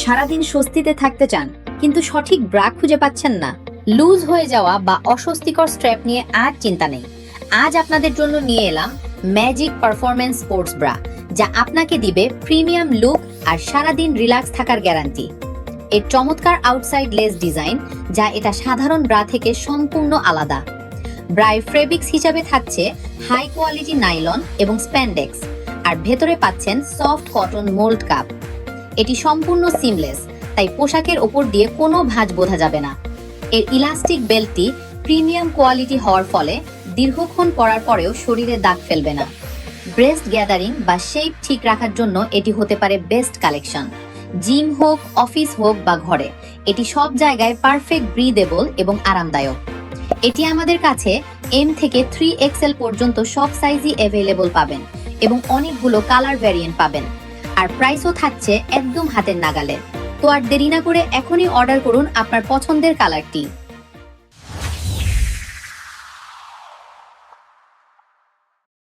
সারাদিন স্বস্তিতে থাকতে চান কিন্তু সঠিক ব্রা খুঁজে পাচ্ছেন না? লুজ হয়ে যাওয়া বা অস্বস্তিকর স্ট্র্যাপ নিয়ে আর চিন্তা নেই। আজ আপনাদের জন্য নিয়ে এলাম ম্যাজিক পারফরম্যান্স স্পোর্টস ব্রা, যা আপনাকে দিবে প্রিমিয়াম লুক আর সারাদিন রিল্যাক্স থাকার গ্যারান্টি। এর চমৎকার আউটসাইড লেস ডিজাইন, যা এটা সাধারণ ব্রা থেকে সম্পূর্ণ আলাদা। ব্রায় ফেব্রিক্স হিসাবে থাকছে হাই কোয়ালিটি নাইলন এবং স্প্যান্ডেক্স, আর ভেতরে পাচ্ছেন সফট কটন মোল্ড কাপ। এটি সম্পূর্ণ সিমলেস, তাই পোশাকের ওপর দিয়ে কোনো ভাঁজ বোঝা যাবে না। এর ইলাস্টিক বেল্টটি প্রিমিয়াম কোয়ালিটি হওয়ার ফলে দীর্ঘক্ষণ পরার পরেও শরীরে দাগ ফেলবে না। ব্রেস্ট গ্যাদারিং বা শেপ ঠিক রাখার জন্য এটি হতে পারে বেস্ট কালেকশন। জিম হোক, অফিস হোক বা ঘরে, এটি সব জায়গায় পারফেক্ট ব্রিদেবল এবং আরামদায়ক। এটি আমাদের কাছে এম থেকে 3XL পর্যন্ত সব সাইজই অ্যাভেলেবল পাবেন এবং অনেকগুলো কালার ভ্যারিয়েন্ট পাবেন। আর প্রাইসও থাকছে একদম হাতের নাগালে। তো আর দেরি না করে এখনই অর্ডার করুন আপনার পছন্দের কালারটি।